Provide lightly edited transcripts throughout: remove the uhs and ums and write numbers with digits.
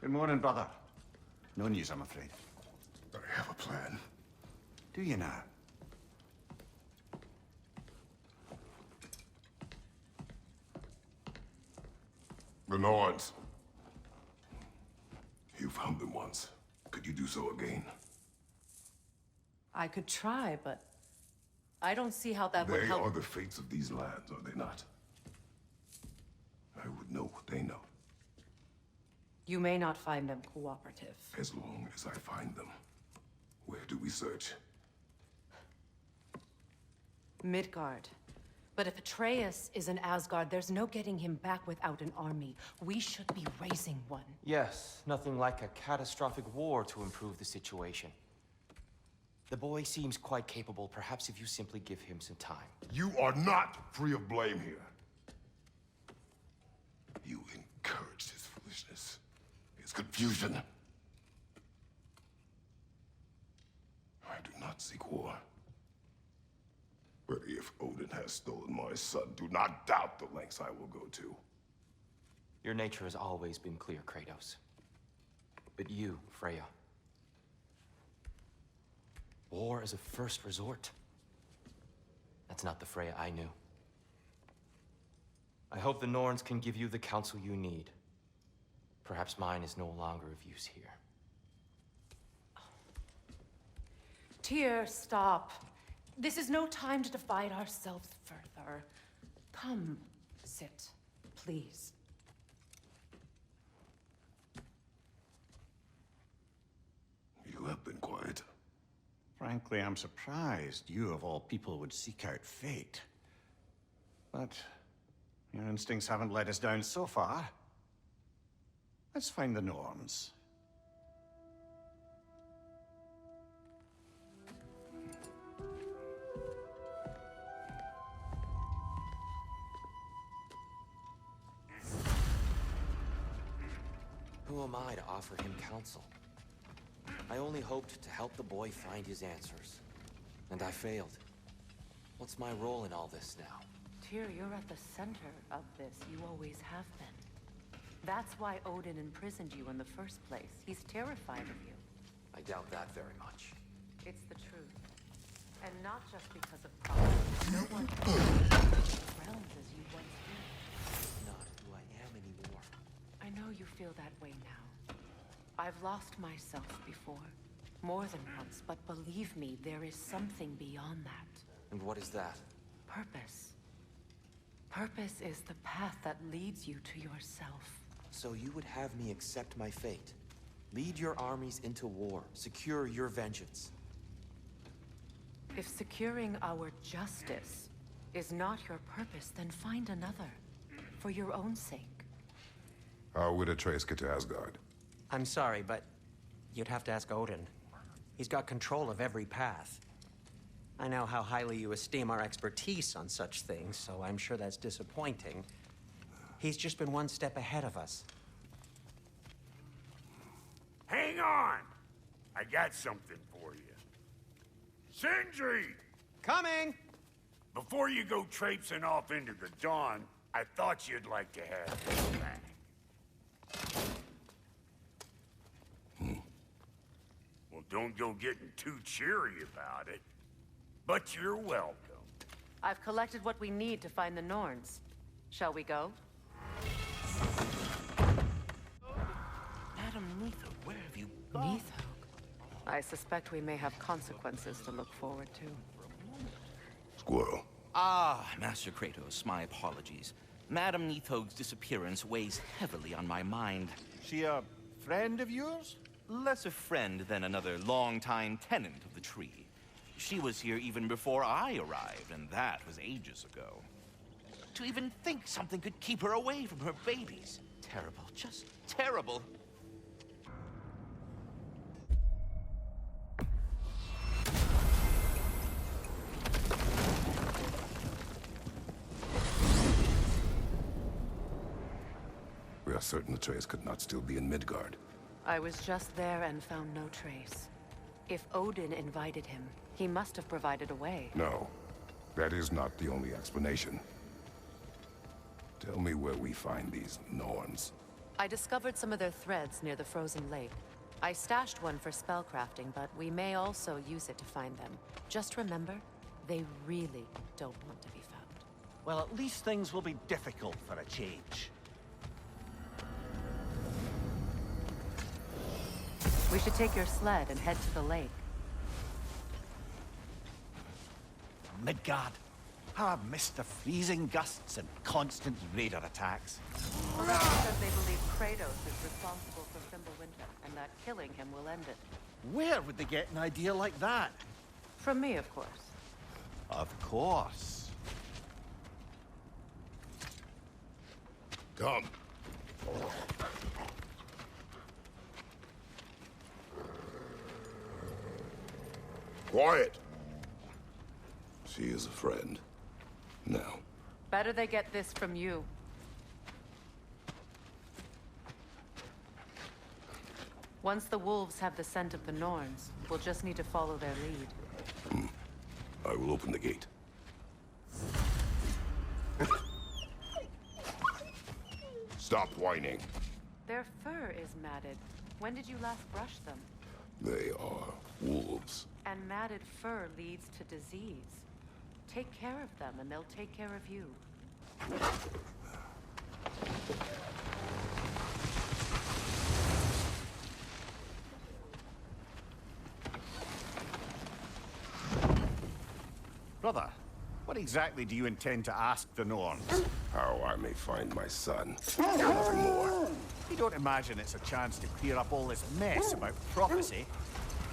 Good morning, brother. No news, I'm afraid. I have a plan. Do you now? The Nords. You found them once. Could you do so again? I could try, but I don't see how that would They help. are the fates of these lands, are they not? I would know what they know, You may not find them cooperative. as long as I find them. Where do we search? Midgard. But if Atreus is in Asgard, there's no getting him back without an army. We should be raising one. Yes, nothing like a catastrophic war to improve the situation. The boy seems quite capable. Perhaps if you simply give him some time. You are not free of blame here. You encouraged his foolishness, his confusion. I do not seek war. But if Odin has stolen my son, do not doubt the lengths I will go to. Your nature has always been clear, Kratos. But you, Freya. War is a first resort. That's not the Freya I knew. I hope the Norns can give you the counsel you need. Perhaps mine is no longer of use here. Tyr, stop. This is no time to divide ourselves further. Come, sit, please. You have been quiet. Frankly, I'm surprised you, of all people, would seek out fate. But your instincts haven't let us down so far. Let's find the Norns. Who am I to offer him counsel? I only hoped to help the boy find his answers. And I failed. What's my role in all this now? Tyr, you're at the center of this. You always have been. That's why Odin imprisoned you in the first place. He's terrified of you. I doubt that very much. It's the truth. And not just because of problems. No one can the realms as you once did. Not who I am anymore. I know you feel that way now. I've lost myself before. More than once, but believe me, there is something beyond that. And what is that? Purpose. Purpose is the path that leads you to yourself. So you would have me accept my fate? Lead your armies into war, secure your vengeance. If securing our justice is not your purpose, then find another. For your own sake. How would Atreus get to Asgard? I'm sorry, but you'd have to ask Odin. He's got control of every path. I know how highly you esteem our expertise on such things, so I'm sure that's disappointing. He's just been one step ahead of us. Hang on! I got something for you. Sindri! Coming! Before you go traipsing off into the dawn, I thought you'd like to have this back. Well, don't go getting too cheery about it. But you're welcome. I've collected what we need to find the Norns. Shall we go? Madam Neitho, where have you gone? Neithog. I suspect we may have consequences to look forward to. Squirrel. Ah, Master Kratos, my apologies. Madam Neithog's disappearance weighs heavily on my mind. She a friend of yours? Less a friend than another longtime tenant of the tree. She was here even before I arrived, and that was ages ago. To even think something could keep her away from her babies. Terrible, just terrible. We are certain Atreus could not still be in Midgard. I was just there and found no trace. If Odin invited him, he must have provided a way. No, that is not the only explanation. Tell me where we find these Norns. I discovered some of their threads near the frozen lake. I stashed one for spellcrafting, but we may also use it to find them. Just remember, they really don't want to be found. Well, at least things will be difficult for a change. We should take your sled and head to the lake. Midgard. How I've missed the freezing gusts and constant raider attacks. Well, that's because they believe Kratos is responsible for Fimbulwinter, and that killing him will end it. Where would they get an idea like that? From me, of course. Of course. Come. Quiet. She is a friend. Now. Better they get this from you. Once the wolves have the scent of the Norns, we'll just need to follow their lead. I will open the gate. Stop whining. Their fur is matted. When did you last brush them? They are wolves. And matted fur leads to disease. Take care of them, and they'll take care of you. Brother, what exactly do you intend to ask the Norns? How I may find my son. Nothing more. You don't imagine it's a chance to clear up all this mess about prophecy?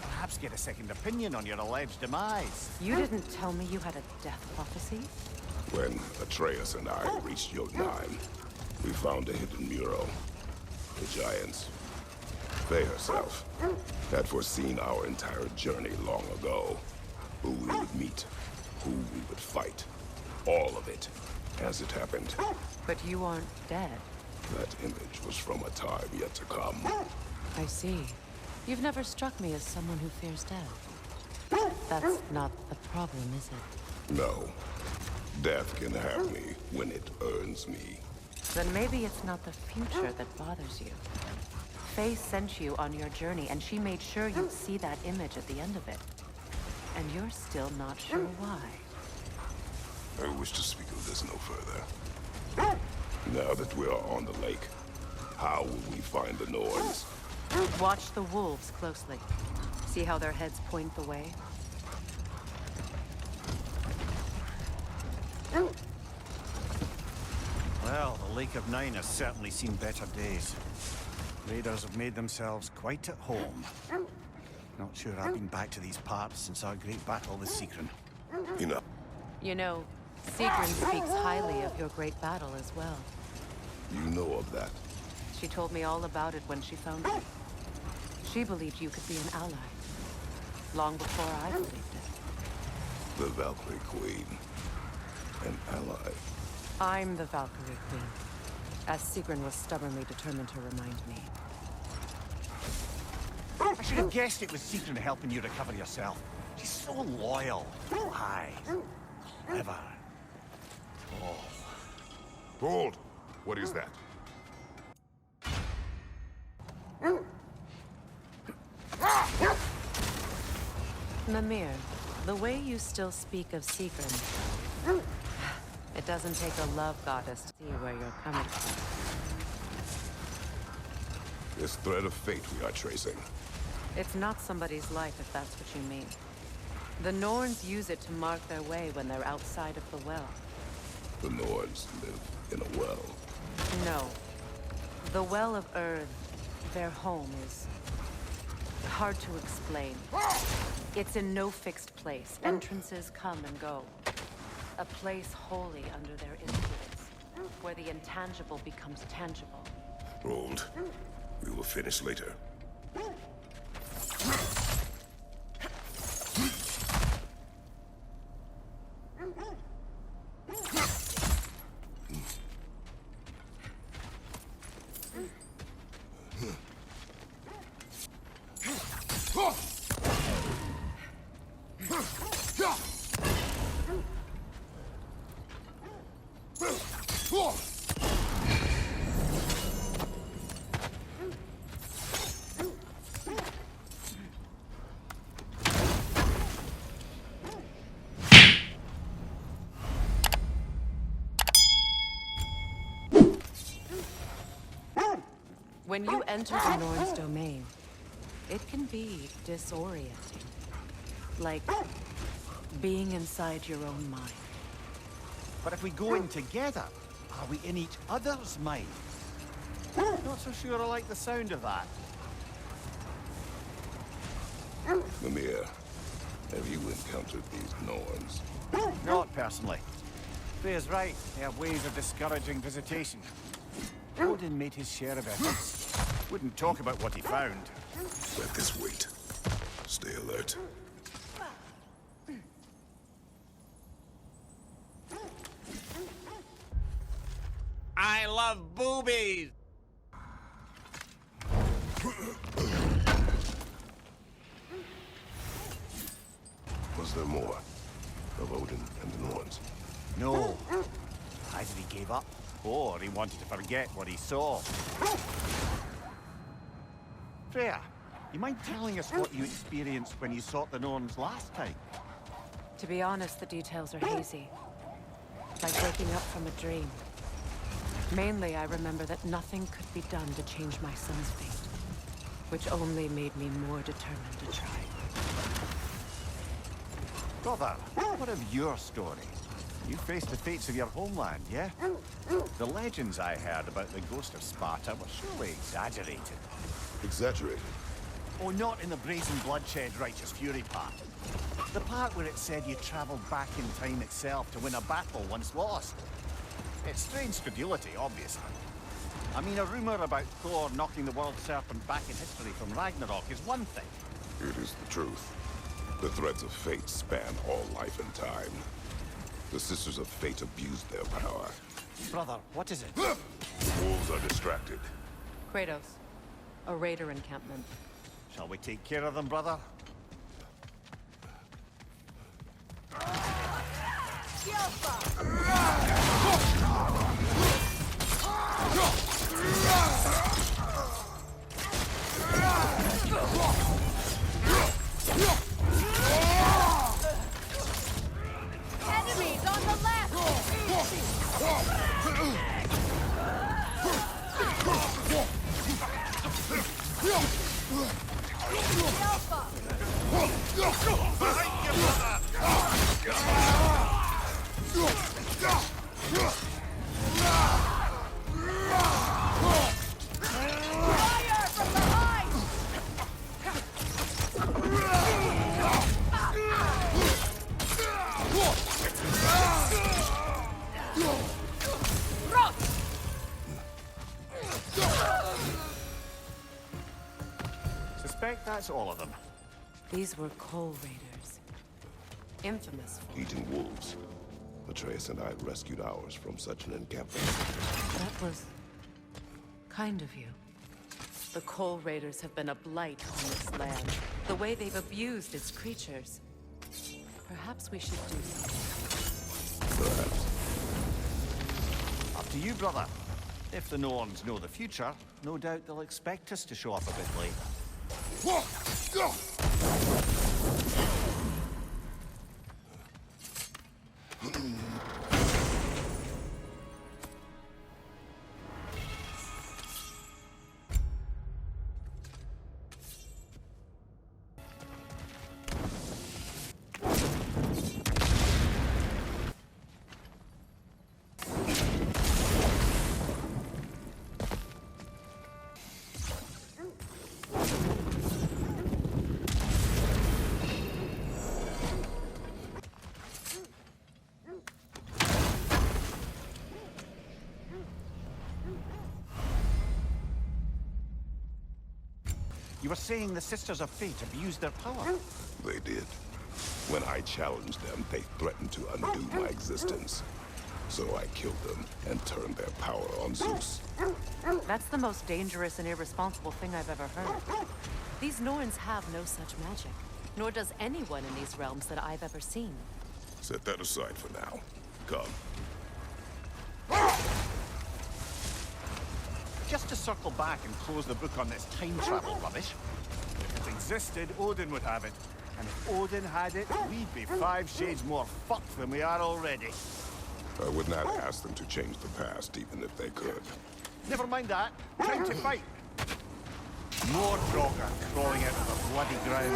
Perhaps get a second opinion on your alleged demise. You didn't tell me you had a death prophecy? When Atreus and I reached Jotunheim, we found a hidden mural. The Giants, Faye herself, had foreseen our entire journey long ago. Who we would meet, who we would fight. All of it, as it happened. But you aren't dead. That image was from a time yet to come. I see. You've never struck me as someone who fears death. That's not the problem, is it? No. Death can have me when it earns me. Then maybe it's not the future that bothers you. Faye sent you on your journey, and she made sure you'd see that image at the end of it. And you're still not sure why. I wish to speak of this no further. Now that we are on the lake, how will we find the Norns? Watch the wolves closely. See how their heads point the way? Well, the Lake of Nine has certainly seen better days. Raiders have made themselves quite at home. Not sure I've been back to these parts since our great battle with Sigrun. Enough. You know, Sigrun speaks highly of your great battle as well. You know of that. She told me all about it when she found you. She believed you could be an ally. Long before I believed it. The Valkyrie Queen. An ally. I'm the Valkyrie Queen, as Sigrun was stubbornly determined to remind me. I should have guessed it was Sigrun helping you recover yourself. She's so loyal. Aye. Clever. Hold! What is that? Mimir, the way you still speak of Sigrun, it doesn't take a love goddess to see where you're coming from. This thread of fate we are tracing. It's not somebody's life, if that's what you mean. The Norns use it to mark their way when they're outside of the well. The Nords live in a well. No. The Well of Earth, their home, is hard to explain. It's in no fixed place. Entrances come and go. A place wholly under their influence, where the intangible becomes tangible. Hold. We will finish later. When you enter the Norn's domain, it can be disorienting. Like being inside your own mind. But if we go in together, are we in each other's mind? Not so sure I like the sound of that. Mimir, have you encountered these Norns? Not personally. Freya's right. They have ways of discouraging visitation. Odin made his share of efforts. Wouldn't talk about what he found. Let this wait. Stay alert. I love boobies! Was there more of Odin and the Norns? No. Either he gave up, or he wanted to forget what he saw. Freya, you mind telling us what you experienced when you sought the Norns last time? To be honest, the details are hazy. Like waking up from a dream. Mainly, I remember that nothing could be done to change my son's fate. Which only made me more determined to try. Brother, what of your story? You faced the fates of your homeland, yeah? The legends I heard about the ghost of Sparta were surely exaggerated. Exaggerated? Oh, not in the brazen bloodshed righteous fury part. The part where it said you traveled back in time itself to win a battle once lost. It's strange credulity, obviously. I mean, a rumor about Thor knocking the world serpent back in history from Ragnarok is one thing. It is the truth. The threads of fate span all life and time. The Sisters of Fate abused their power. Brother, what is it? Wolves are distracted. Kratos. A raider encampment. Shall we take care of them, brother? Enemies on the left! Fire from behind! Suspect that's all of them. These were coal raiders. Infamous for Eating wolves. Atreus and I rescued ours from such an encampment. That was kind of you. The Coal Raiders have been a blight on this land. The way they've abused its creatures. Perhaps we should do something. Perhaps. Up to you, brother. If the Norns know the future, no doubt they'll expect us to show up a bit late. You were saying the Sisters of Fate abused their power? They did. When I challenged them, they threatened to undo my existence. So I killed them and turned their power on Zeus. That's the most dangerous and irresponsible thing I've ever heard. These Norns have no such magic. Nor does anyone in these realms that I've ever seen. Set that aside for now. Come. Just to circle back and close the book on this time travel rubbish. If it existed, Odin would have it. And if Odin had it, we'd be 5 shades more fucked than we are already. I would not ask them to change the past, even if they could. Never mind that. Time to fight. More Draugr crawling out of the bloody ground.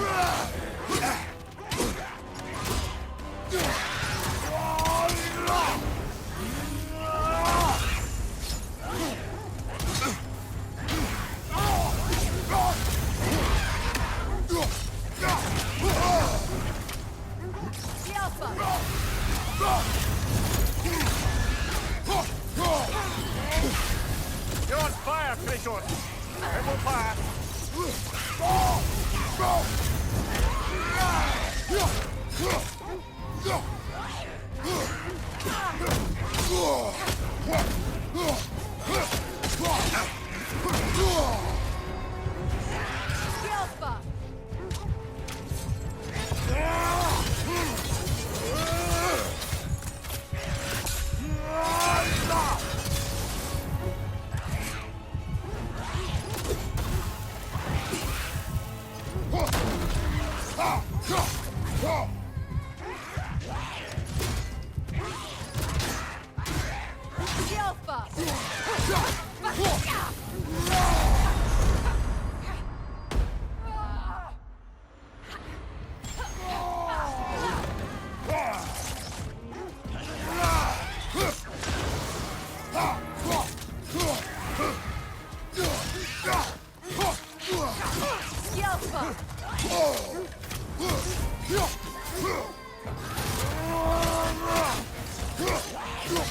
You're on fire, Kratos! It will pass!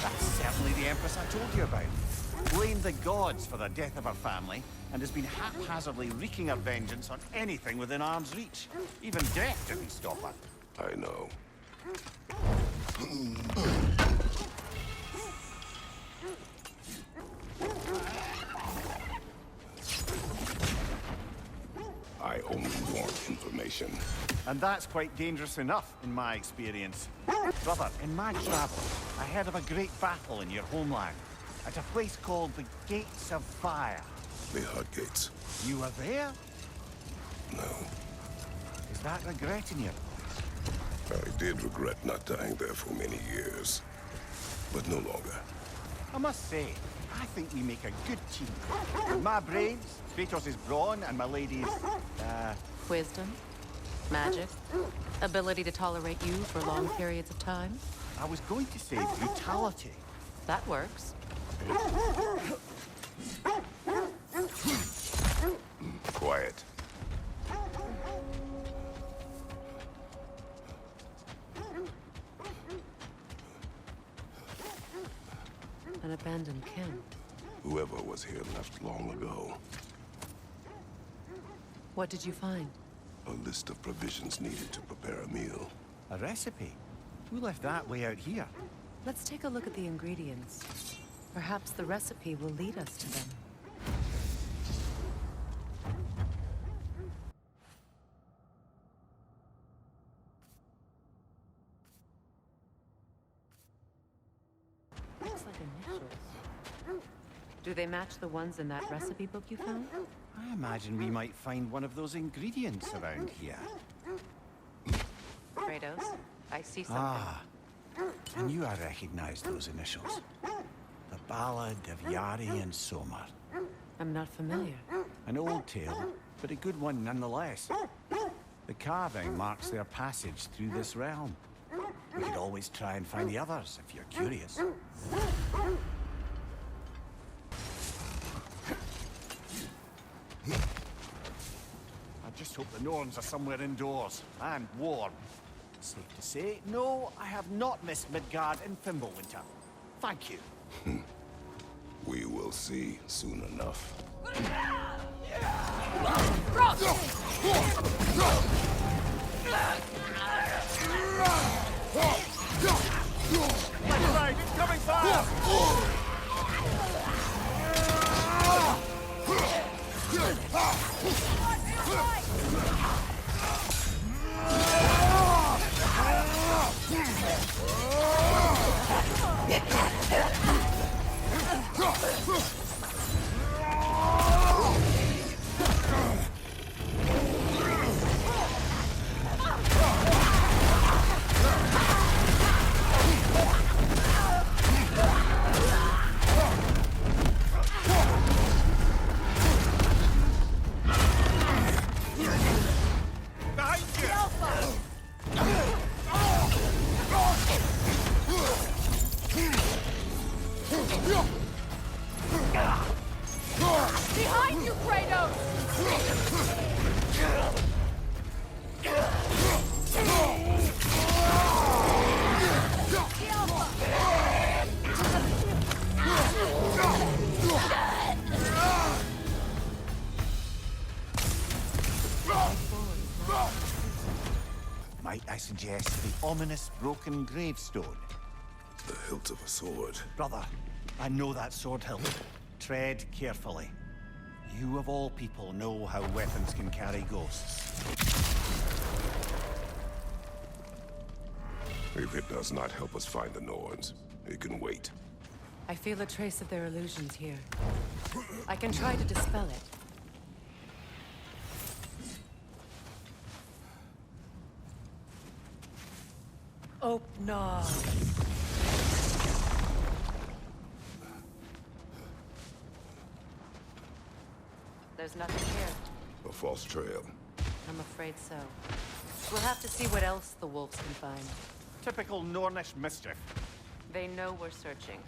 That's certainly the Empress I told you about. Blamed the gods for the death of her family, and has been haphazardly wreaking her vengeance on anything within arm's reach. Even death didn't stop her. I know. I only want information. And that's quite dangerous enough, in my experience. Brother, in my travels, I heard of a great battle in your homeland, at a place called the Gates of Fire. The Hut Gates. You were there? No. Is that regret in your voice? I did regret not dying there for many years. But no longer. I must say, I think we make a good team. With my brains, Kratos' brawn, and my lady's, Wisdom? Magic? Ability to tolerate you for long periods of time? I was going to say brutality. That works. Quiet. An abandoned camp. Whoever was here left long ago. What did you find? A list of provisions needed to prepare a meal. A recipe? Who left that way out here? Let's take a look at the ingredients. Perhaps the recipe will lead us to them. Looks like initials. Do they match the ones in that recipe book you found? I imagine we might find one of those ingredients around here. Kratos, I see something. Ah, I knew I recognized those initials. The Ballad of Yari and Somar. I'm not familiar. An old tale, but a good one nonetheless. The carving marks their passage through this realm. We could always try and find the others, if you're curious. I just hope the Norns are somewhere indoors, and warm. Safe to say, no, I have not missed Midgard in Fimbulwinter. Thank you. We will see soon enough. Let's ride, it's coming fast! Behind you, Kratos! Might I suggest the ominous broken gravestone? The hilt of a sword. Brother, I know that sword hilt. Tread carefully. You of all people know how weapons can carry ghosts. If it does not help us find the Norns, it can wait. I feel a trace of their illusions here. I can try to dispel it. Oh, no. There's nothing here. A false trail. I'm afraid so. We'll have to see what else the wolves can find. Typical Nornish mischief. They know we're searching.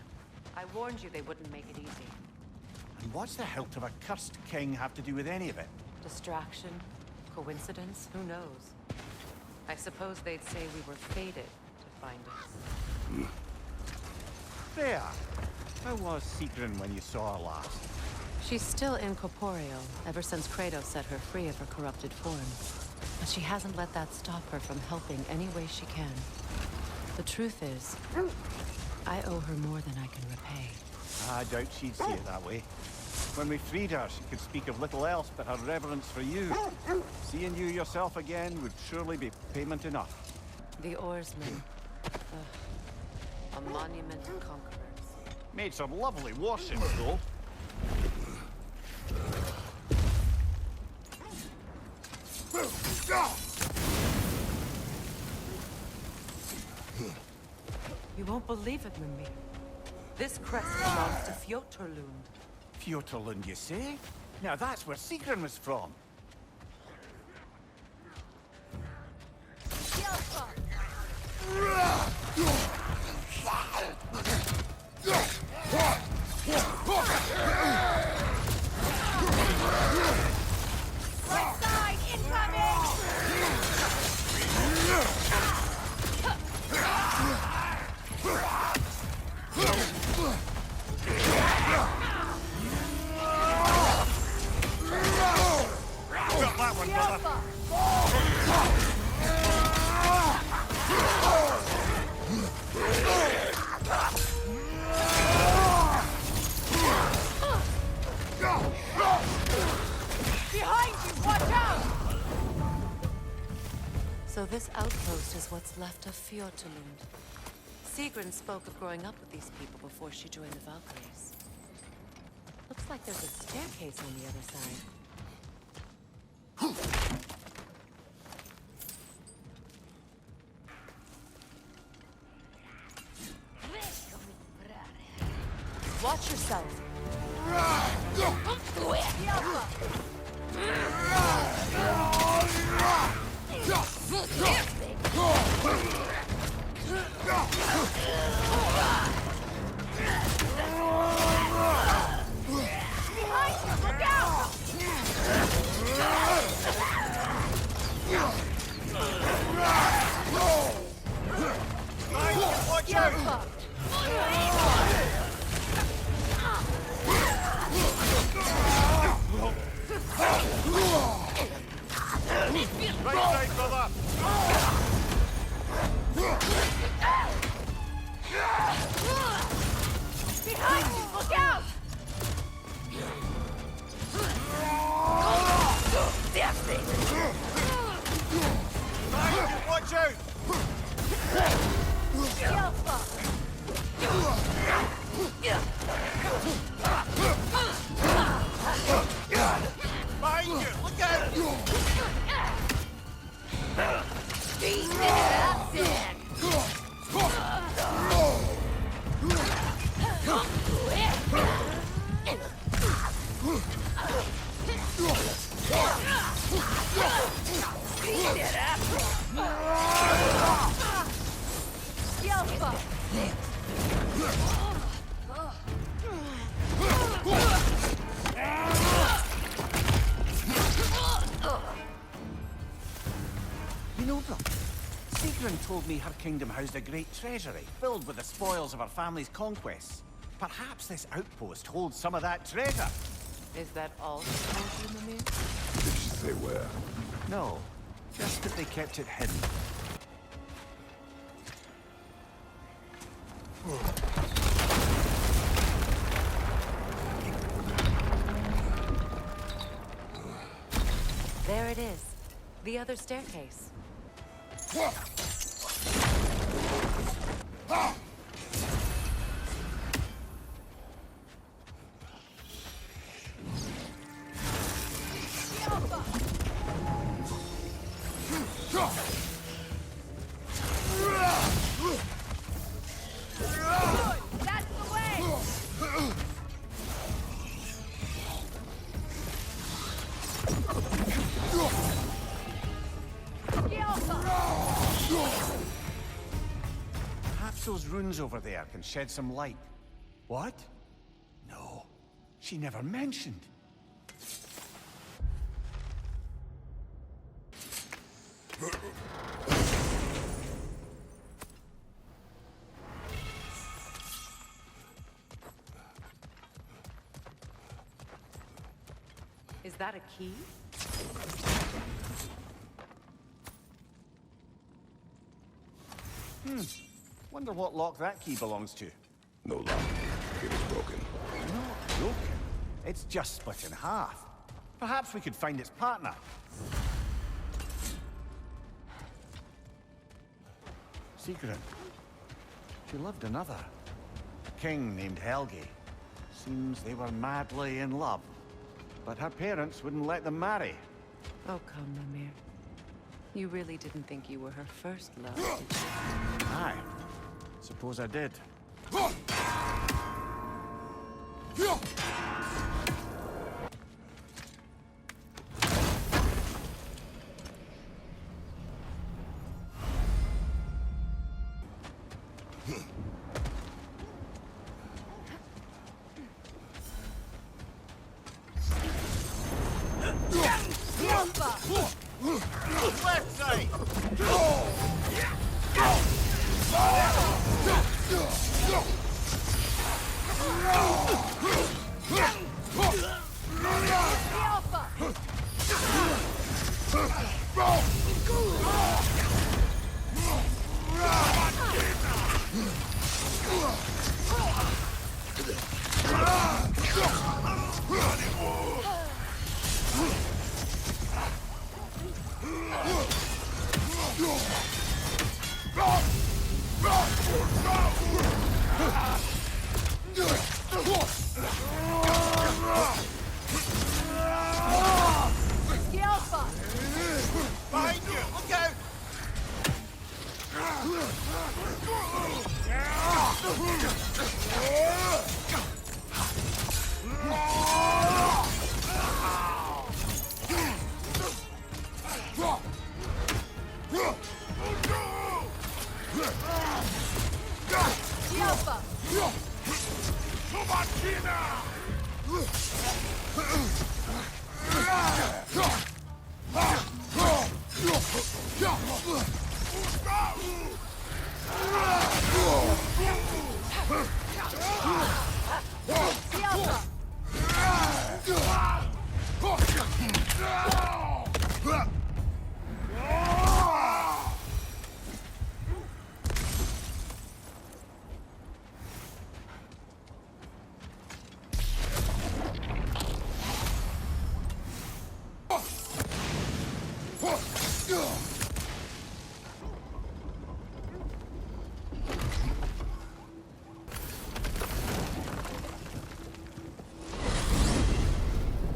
I warned you they wouldn't make it easy. And what's the hilt of a cursed king have to do with any of it? Distraction? Coincidence? Who knows? I suppose they'd say we were fated to find us. There. How was Sigrun when you saw her last? She's still incorporeal, ever since Kratos set her free of her corrupted form. But she hasn't let that stop her from helping any way she can. The truth is, I owe her more than I can repay. I doubt she'd see it that way. When we freed her, she could speak of little else but her reverence for you. Seeing you yourself again would surely be payment enough. The oarsman. A monument to conquerors. Made some lovely warships, though. You won't believe it, Mimir. This crest belongs to Fjoturlund. Fjoturlund, you say? Now that's where Sigrun was from. Right side, incoming! Got that one, brother. Behind you, watch out! So this outpost is what's left of Fjoturlund. Sigrun spoke of growing up with these people before she joined the Valkyries. Looks like there's a staircase on the other side. Watch yourself. Behind you, look out! Watch out! Right side, brother! Behind you, look out! Watch out! Behind you! Look out! That's it! told me her kingdom housed a great treasury, filled with the spoils of her family's conquests. Perhaps this outpost holds some of that treasure. Is that all she told you, Mimir? Did she say where? No, just that they kept it hidden. There it is. The other staircase. That's the way! Perhaps those runes over there can shed some light. What? No, she never mentioned. Is that a key? Wonder what lock that key belongs to. No lock. It is broken. Not broken. It's just split in half. Perhaps we could find its partner. Secret. She loved another. A king named Helgi. Seems they were madly in love. But her parents wouldn't let them marry. Oh, come, Mimir. You really didn't think you were her first love, did you? Aye. Suppose I did. Left side! Behind you! Look out!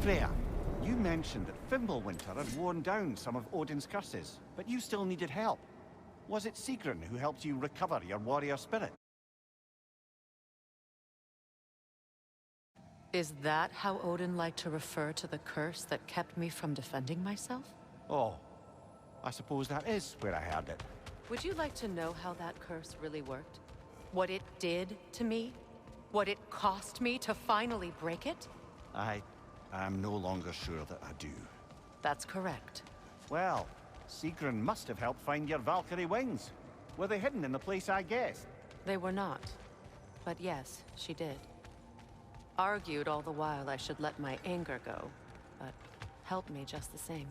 Freya, you mentioned that Fimbulwinter had worn down some of Odin's curses, but you still needed help. Was it Sigrun who helped you recover your warrior spirit? Is that how Odin liked to refer to the curse that kept me from defending myself? Oh, I suppose that is where I heard it. Would you like to know how that curse really worked? What it did to me? What it cost me to finally break it? I'm no longer sure that I do. That's correct. Well, Sigrun must have helped find your Valkyrie wings. Were they hidden in the place I guessed? They were not. But yes, she did. Argued all the while I should let my anger go, but helped me just the same.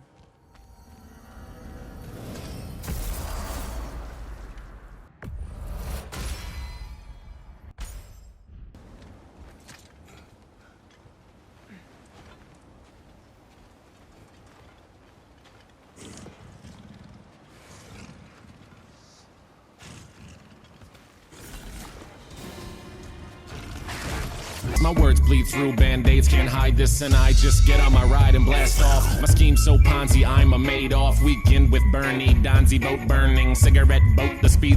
My words bleed through band-aids, can't hide this, and I just get on my ride and blast off. My scheme's so Ponzi, I'm a Madoff. Weekend with Bernie, Donzi boat burning, cigarette boat, the speed